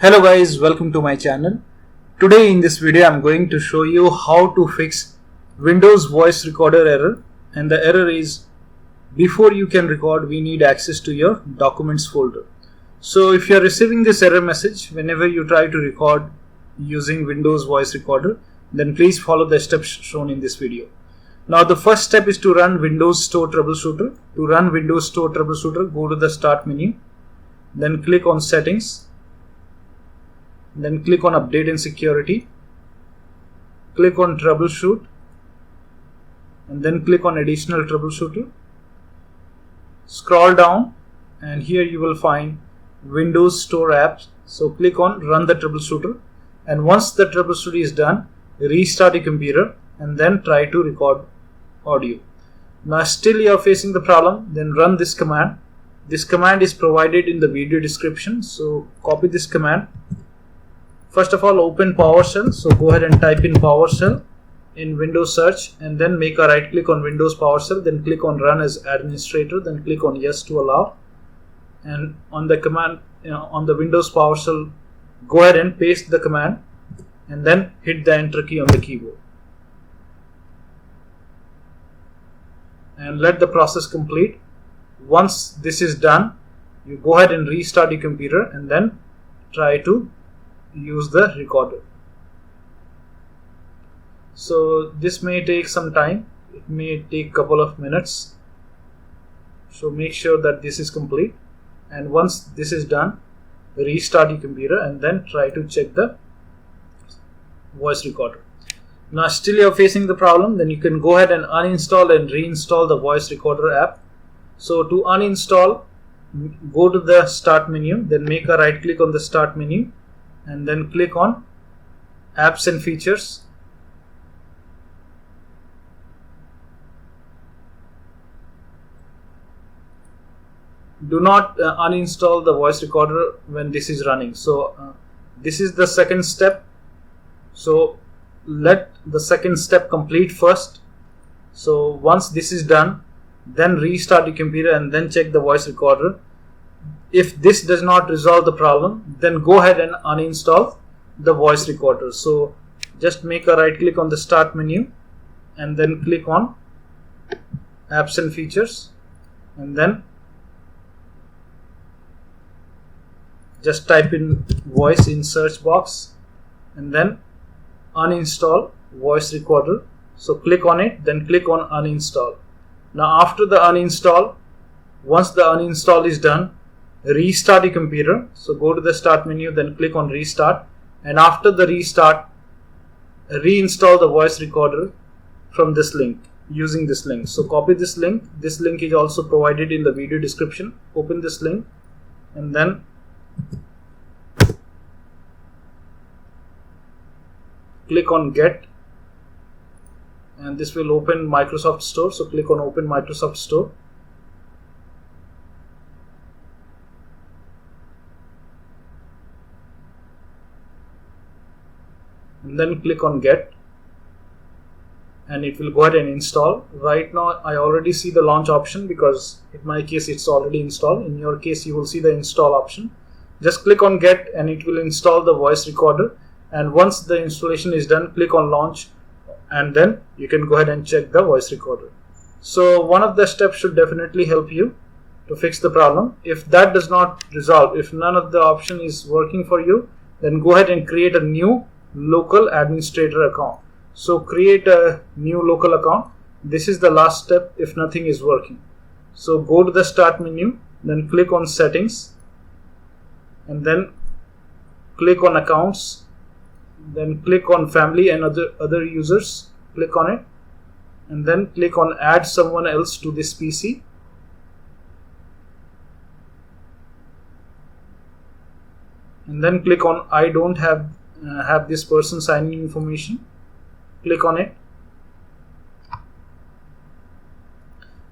Hello guys, welcome to my channel. Today in this video I'm going to show you how to fix Windows voice recorder error, and the error is before you can record we need access to your documents folder. So if you are receiving this error message whenever you try to record using Windows voice recorder, then please follow the steps shown in this video. Now the first step is to run Windows Store Troubleshooter. To run Windows Store Troubleshooter, go to the Start menu, then click on Settings. Then click on Update and Security, click on Troubleshoot, and then click on Additional Troubleshooter. Scroll down and here you will find Windows Store Apps. So click on Run the Troubleshooter, and once the troubleshoot is done, restart your computer and then try to record audio. Now still you are facing the problem, then run this command. This command is provided in the video description, so copy this command. First of all, open PowerShell. So go ahead and type in PowerShell in Windows search, and then make a right click on Windows PowerShell, then click on Run as Administrator, then click on Yes to allow. And on the command, on the Windows PowerShell, go ahead and paste the command and then hit the Enter key on the keyboard. And let the process complete. Once this is done, you go ahead and restart your computer and then try to use the recorder. So this may take some time, it may take a couple of minutes, so make sure that this is complete, and once this is done, restart your computer and then try to check the voice recorder. Now still you are facing the problem, then you can go ahead and uninstall and reinstall the voice recorder app. So to uninstall, go to the Start menu, then make a right click on the Start menu and then click on Apps and Features. Do not uninstall the voice recorder when this is running. So this is the second step. So let the second step complete first. So once this is done, then restart your computer and then check the voice recorder. If this does not resolve the problem, then go ahead and uninstall the voice recorder. So just make a right click on the Start menu and then click on Apps and Features, and then just type in voice in search box and then uninstall voice recorder. So click on it, then click on uninstall. Now after the uninstall, once the uninstall is done, restart your computer. So go to the Start menu, then click on Restart, and after the restart, reinstall the voice recorder from this link using this link. So copy this link. This link is also provided in the video description. Open this link and then click on Get, and this will open Microsoft Store. So click on Open Microsoft Store. And then click on Get, and it will go ahead and install. Right now I already see the launch option because in my case it's already installed. In your case you will see the install option. Just click on Get and it will install the voice recorder, and once the installation is done, click on Launch and then you can go ahead and check the voice recorder. So one of the steps should definitely help you to fix the problem. If that does not resolve, if none of the option is working for you, then go ahead and create a new local administrator account. So create a new local account. This is the last step if nothing is working. So go to the Start menu, then click on Settings and then click on Accounts, then click on Family and other users, click on it and then click on Add someone else to this PC. And then click on I don't have this person signing information, click on it,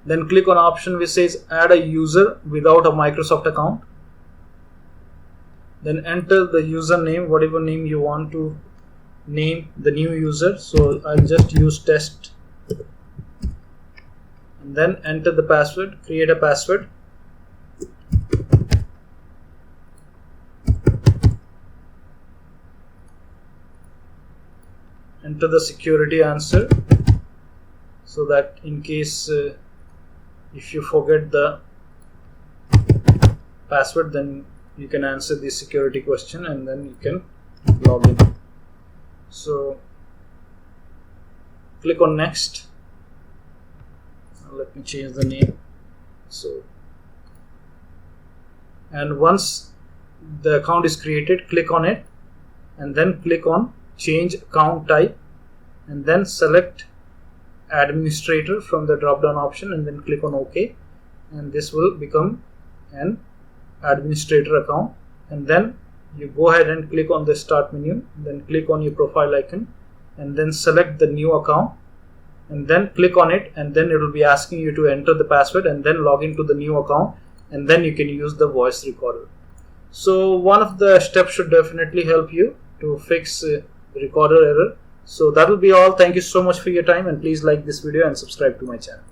then click on option which says add a user without a Microsoft account, then enter the username, whatever name you want to name the new user. So I'll just use test, and then enter the password, create a password. enter the security answer, so that in case if you forget the password, then you can answer the security question and then you can log in. So click on next. Let me change the name. So, and once the account is created, click on it and then click on change account type and then select administrator from the drop down option and then click on OK, and this will become an administrator account. And then you go ahead and click on the start menu, then click on your profile icon and then select the new account and then click on it, and then it will be asking you to enter the password and then log into the new account, and then you can use the voice recorder. So one of the steps should definitely help you to fix recorder error. So that will be all. Thank you so much for your time, and please like this video and subscribe to my channel.